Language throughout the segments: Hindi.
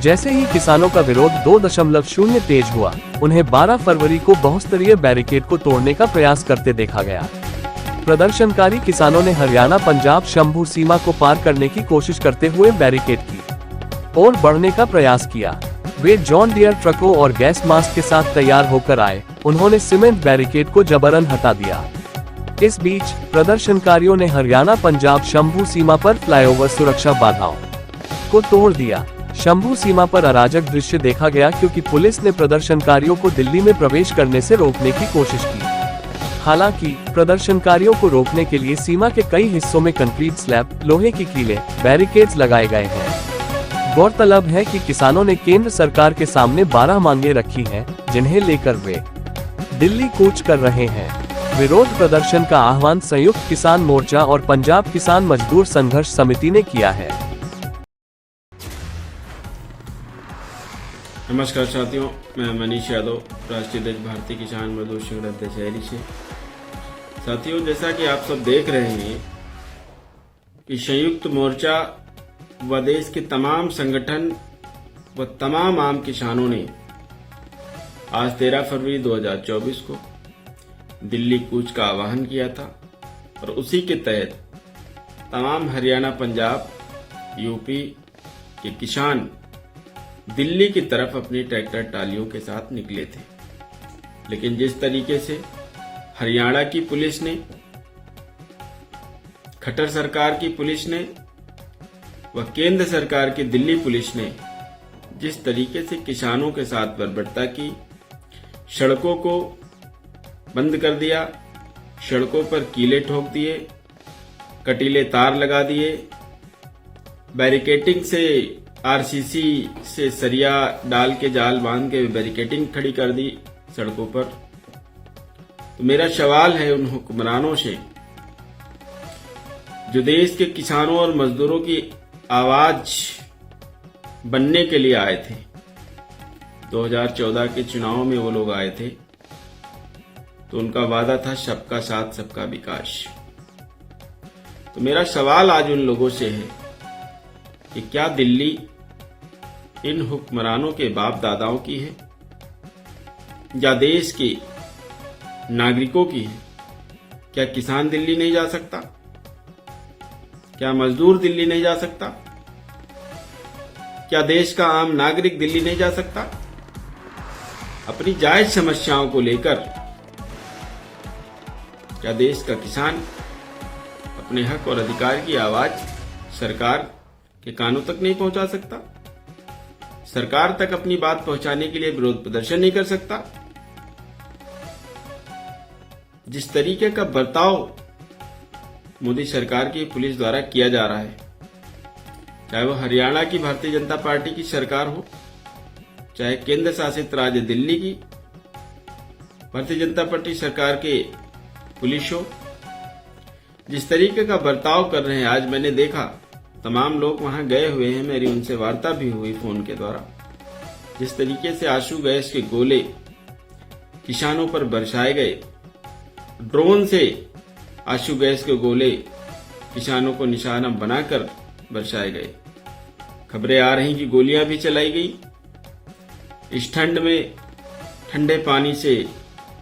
जैसे ही किसानों का विरोध 2.0 तेज हुआ, उन्हें 12 फरवरी को बहुस्तरीय बैरिकेड को तोड़ने का प्रयास करते देखा गया। प्रदर्शनकारी किसानों ने हरियाणा पंजाब शंभू सीमा को पार करने की कोशिश करते हुए बैरिकेड की ओर बढ़ने का प्रयास किया। वे जॉन डियर ट्रकों और गैस मास्क के साथ तैयार होकर आए। उन्होंने सीमेंट बैरिकेड को जबरन हटा दिया। इस बीच प्रदर्शनकारियों ने हरियाणा पंजाब शंभू सीमा पर फ्लाईओवर सुरक्षा बाधाओं को तोड़ दिया। शंभू सीमा पर अराजक दृश्य देखा गया क्योंकि पुलिस ने प्रदर्शनकारियों को दिल्ली में प्रवेश करने से रोकने की कोशिश की। हालांकि प्रदर्शनकारियों को रोकने के लिए सीमा के कई हिस्सों में कंक्रीट स्लैब, लोहे की कीलें, बैरिकेड्स लगाए गए हैं। गौरतलब है कि किसानों ने केंद्र सरकार के सामने 12 मांगे रखी हैं, जिन्हें लेकर वे दिल्ली कूच कर रहे हैं। विरोध प्रदर्शन का आह्वान संयुक्त किसान मोर्चा और पंजाब किसान मजदूर संघर्ष समिति ने किया है। नमस्कार साथियों, मैं मनीष यादव, राष्ट्रीय अध्यक्ष भारतीय किसान मजदूर संघ अध्यक्ष शहरी से। साथियों, जैसा कि आप सब देख रहे हैं कि संयुक्त मोर्चा व देश के तमाम संगठन व तमाम आम किसानों ने आज 13 फरवरी 2024 को दिल्ली कूच का आह्वान किया था और उसी के तहत तमाम हरियाणा, पंजाब, यूपी के किसान दिल्ली की तरफ अपनी ट्रैक्टर ट्रालियों के साथ निकले थे। लेकिन जिस तरीके से हरियाणा की पुलिस ने, खट्टर सरकार की पुलिस ने व केंद्र सरकार की दिल्ली पुलिस ने जिस तरीके से किसानों के साथ बर्बरता की, सड़कों को बंद कर दिया, सड़कों पर कीले ठोक दिए, कटीले तार लगा दिए, बैरिकेटिंग से आरसीसी से सरिया डाल के जाल बांध के बैरिकेटिंग खड़ी कर दी सड़कों पर। तो मेरा सवाल है उन हुक्मरानों से जो देश के किसानों और मजदूरों की आवाज बनने के लिए आए थे। 2014 के चुनाव में वो लोग आए थे तो उनका वादा था सबका साथ सबका विकास। तो मेरा सवाल आज उन लोगों से है कि क्या दिल्ली इन हुक्मरानों के बाप दादाओं की है या देश के नागरिकों की है? क्या किसान दिल्ली नहीं जा सकता? क्या मजदूर दिल्ली नहीं जा सकता? क्या देश का आम नागरिक दिल्ली नहीं जा सकता? अपनी जायज समस्याओं को लेकर क्या देश का किसान अपने हक और अधिकार की आवाज सरकार के कानों तक नहीं पहुंचा सकता? सरकार तक अपनी बात पहुंचाने के लिए विरोध प्रदर्शन नहीं कर सकता? जिस तरीके का बर्ताव मोदी सरकार की पुलिस द्वारा किया जा रहा है, चाहे वो हरियाणा की भारतीय जनता पार्टी की सरकार हो, चाहे केंद्र शासित राज्य दिल्ली की भारतीय जनता पार्टी सरकार के पुलिस हो, जिस तरीके का बर्ताव कर रहे हैं। आज मैंने देखा तमाम लोग वहां गए हुए हैं, मेरी उनसे वार्ता भी हुई फोन के द्वारा। जिस तरीके से आंसू गैस के गोले किसानों पर बरसाए गए, ड्रोन से आंसू गैस के गोले किसानों को निशाना बनाकर बरसाए गए। खबरें आ रही कि गोलियां भी चलाई गई। इस ठंड में ठंडे पानी से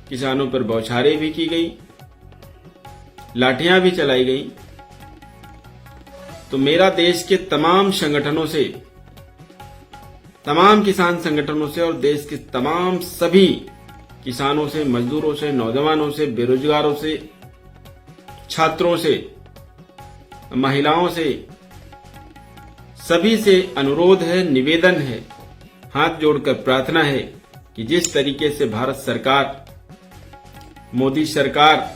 किसानों पर बौछारें भी की गई, लाठियां भी चलाई गई। तो मेरा देश के तमाम संगठनों से, तमाम किसान संगठनों से और देश के तमाम सभी किसानों से, मजदूरों से, नौजवानों से, बेरोजगारों से, छात्रों से, महिलाओं से, सभी से अनुरोध है, निवेदन है, हाथ जोड़कर प्रार्थना है कि जिस तरीके से भारत सरकार, मोदी सरकार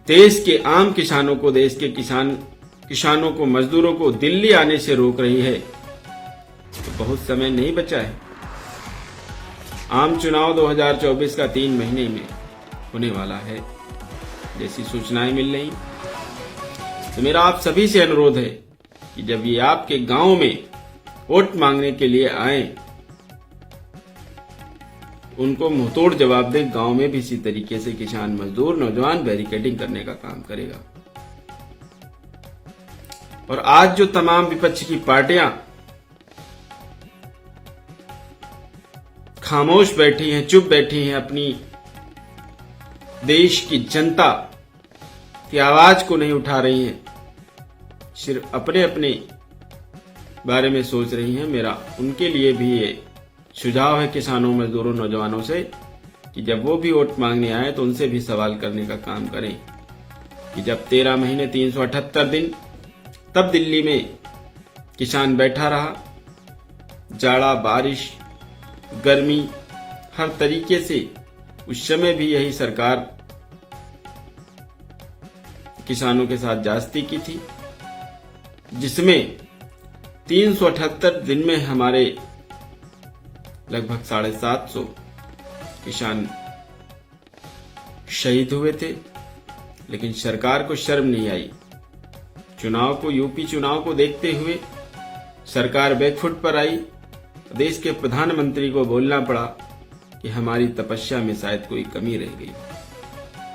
देश के आम किसानों को, देश के किसानों को, मजदूरों को दिल्ली आने से रोक रही है, तो बहुत समय नहीं बचा है। आम चुनाव 2024 का 3 महीने में होने वाला है जैसी सूचनाएं मिल रही। तो मेरा आप सभी से अनुरोध है कि जब ये आपके गांव में वोट मांगने के लिए आए, उनको मुंहतोड़ जवाब दे। गांव में भी इसी तरीके से किसान, मजदूर, नौजवान बैरिकेडिंग करने का काम करेगा। और आज जो तमाम विपक्ष की पार्टियां खामोश बैठी हैं, चुप बैठी हैं, अपनी देश की जनता की आवाज को नहीं उठा रही हैं, सिर्फ अपने अपने बारे में सोच रही हैं, मेरा उनके लिए भी ये सुझाव है किसानों, मजदूरों, नौजवानों से कि जब वो भी वोट मांगने आए तो उनसे भी सवाल करने का काम करें कि जब 13 महीने 378 दिन तब दिल्ली में किसान बैठा रहा, जाड़ा, बारिश, गर्मी, हर तरीके से उस समय भी यही सरकार किसानों के साथ ज्यादती की थी, जिसमें 378 दिन में हमारे लगभग 750 किसान शहीद हुए थे। लेकिन सरकार को शर्म नहीं आई। चुनाव को, यूपी चुनाव को देखते हुए सरकार बैकफुट पर आई। देश के प्रधानमंत्री को बोलना पड़ा कि हमारी तपस्या में शायद कोई कमी रह गई।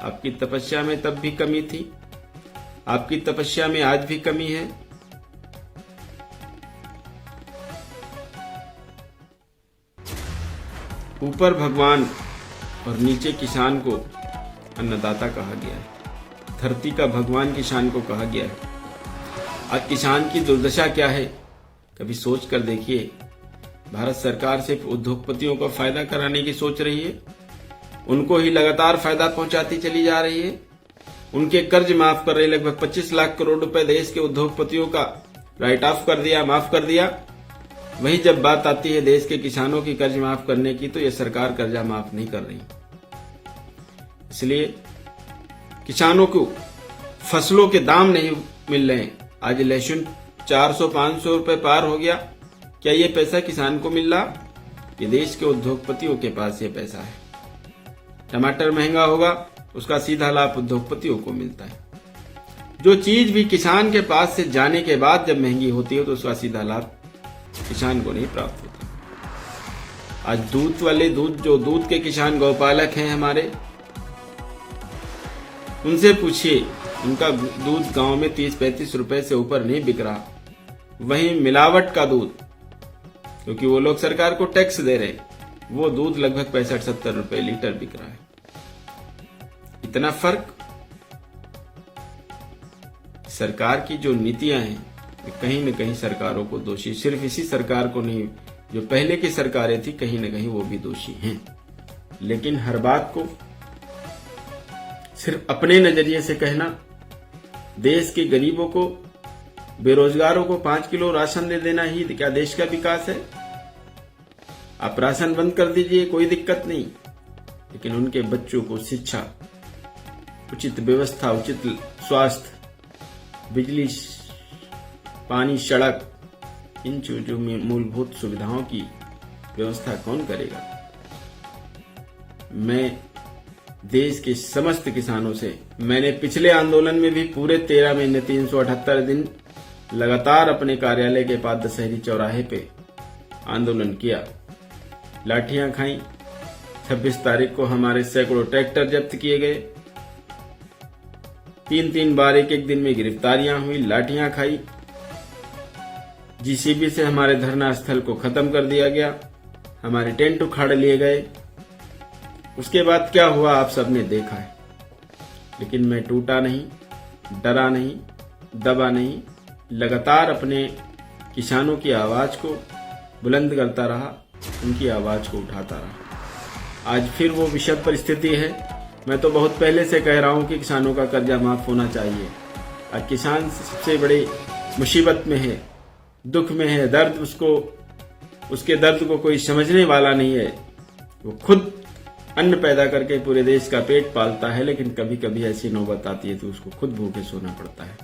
आपकी तपस्या में तब भी कमी थी, आपकी तपस्या में आज भी कमी है। ऊपर भगवान और नीचे किसान को अन्नदाता कहा गया है। धरती का भगवान किसान को कहा गया है। आज किसान की दुर्दशा क्या है, कभी सोच कर देखिए। भारत सरकार सिर्फ उद्योगपतियों को फायदा कराने की सोच रही है, उनको ही लगातार फायदा पहुंचाती चली जा रही है। उनके कर्ज माफ कर रही, लगभग 25 लाख करोड़ रुपए देश के उद्योगपतियों का राइट ऑफ कर दिया, माफ कर दिया। वहीं जब बात आती है देश के किसानों की कर्ज माफ करने की, तो यह सरकार कर्जा माफ नहीं कर रही। इसलिए किसानों को फसलों के दाम नहीं मिल रहे हैं। आज लहसुन 400-500 रुपए पार हो गया। क्या ये पैसा किसान को मिल रहा? ये देश के उद्योगपतियों के पास ये पैसा है। टमाटर महंगा होगा, उसका सीधा लाभ उद्योगपतियों को मिलता है। जो चीज भी किसान के पास से जाने के बाद जब महंगी होती है तो उसका सीधा लाभ किसान को नहीं प्राप्त होता। आज दूध वाले जो दूध के किसान गौपालक हैं हमारे, उनसे पूछिए, उनका दूध गांव में 30-35 रुपए से ऊपर नहीं बिक रहा। वहीं मिलावट का दूध, क्योंकि वो लोग सरकार को टैक्स दे रहे, वो दूध लगभग 65-70 रुपए लीटर बिक रहा है। इतना फर्क। सरकार की जो नीतियां हैं कहीं न कहीं सरकारों को दोषी, सिर्फ इसी सरकार को नहीं, जो पहले की सरकारें थी कहीं न कहीं वो भी दोषी हैं। लेकिन हर बात को सिर्फ अपने नजरिए से कहना, देश के गरीबों को, बेरोजगारों को 5 किलो राशन दे देना ही क्या देश का विकास है? आप राशन बंद कर दीजिए, कोई दिक्कत नहीं, लेकिन उनके बच्चों को शिक्षा, उचित व्यवस्था, उचित स्वास्थ्य, बिजली, पानी, सड़क, इन चीजों में मूलभूत सुविधाओं की व्यवस्था कौन करेगा? मैं देश के समस्त किसानों से, मैंने पिछले आंदोलन में भी पूरे 13 महीने 378 दिन लगातार अपने कार्यालय के पास दशहरी चौराहे पे आंदोलन किया, लाठियां खाई। 26 तारीख को हमारे सैकड़ों ट्रैक्टर जब्त किए गए। 3-3 बार एक दिन में गिरफ्तारियां हुई, लाठियां खाई। जीसीबी से हमारे धरना स्थल को खत्म कर दिया गया, हमारे टेंट उखाड़ लिए गए। उसके बाद क्या हुआ आप सबने देखा है। लेकिन मैं टूटा नहीं, डरा नहीं, दबा नहीं, लगातार अपने किसानों की आवाज को बुलंद करता रहा, उनकी आवाज को उठाता रहा। आज फिर वो विषम परिस्थिति है। मैं तो बहुत पहले से कह रहा हूं कि किसानों का कर्जा माफ होना चाहिए। आज किसान सबसे बड़ी मुसीबत में है, दुख में है, दर्द उसके दर्द को कोई समझने वाला नहीं है। वो खुद अन्न पैदा करके पूरे देश का पेट पालता है, लेकिन कभी कभी ऐसी नौबत आती है तो उसको खुद भूखे सोना पड़ता है।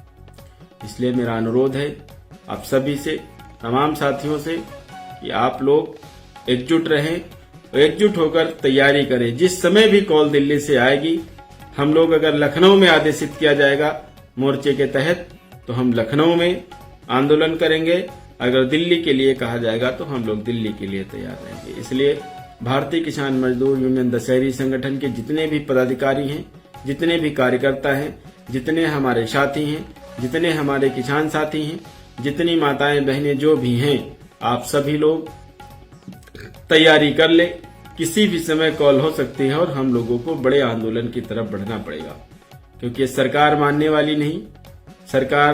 इसलिए मेरा अनुरोध है आप सभी से, तमाम साथियों से, कि आप लोग एकजुट रहें और एकजुट होकर तैयारी करें। जिस समय भी कॉल दिल्ली से आएगी, हम लोग अगर लखनऊ में आदेशित किया जाएगा मोर्चे के तहत, तो हम लखनऊ में आंदोलन करेंगे। अगर दिल्ली के लिए कहा जाएगा तो हम लोग दिल्ली के लिए तैयार रहेंगे। इसलिए भारतीय किसान मजदूर यूनियन दशहरी संगठन के जितने भी पदाधिकारी हैं, जितने भी कार्यकर्ता हैं, जितने हमारे साथी हैं, जितने हमारे किसान साथी हैं, जितनी माताएं बहनें जो भी हैं, आप सभी लोग तैयारी कर ले। किसी भी समय कॉल हो सकती है और हम लोगों को बड़े आंदोलन की तरफ बढ़ना पड़ेगा, क्योंकि सरकार मानने वाली नहीं। सरकार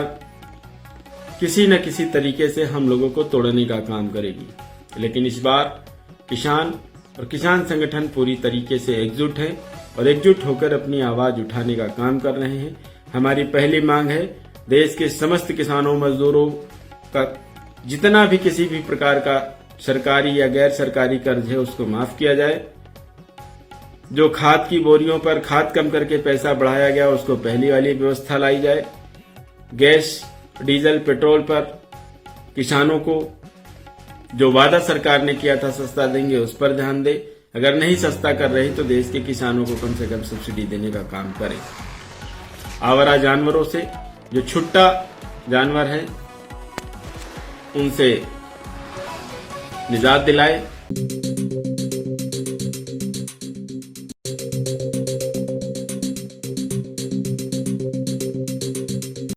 किसी न किसी तरीके से हम लोगों को तोड़ने का काम करेगी, लेकिन इस बार किसान और किसान संगठन पूरी तरीके से एकजुट है और एकजुट होकर अपनी आवाज उठाने का काम कर रहे हैं। हमारी पहली मांग है, देश के समस्त किसानों मजदूरों का जितना भी किसी भी प्रकार का सरकारी या गैर सरकारी कर्ज है उसको माफ किया जाए। जो खाद की बोरियों पर खाद कम करके पैसा बढ़ाया गया उसको पहली वाली व्यवस्था लाई जाए। गैस, डीजल, पेट्रोल पर किसानों को जो वादा सरकार ने किया था सस्ता देंगे उस पर ध्यान दे। अगर नहीं सस्ता कर रही तो देश के किसानों को कम से कम सब्सिडी देने का काम करें। आवारा जानवरों से, जो छुट्टा जानवर है, उनसे निजात दिलाए।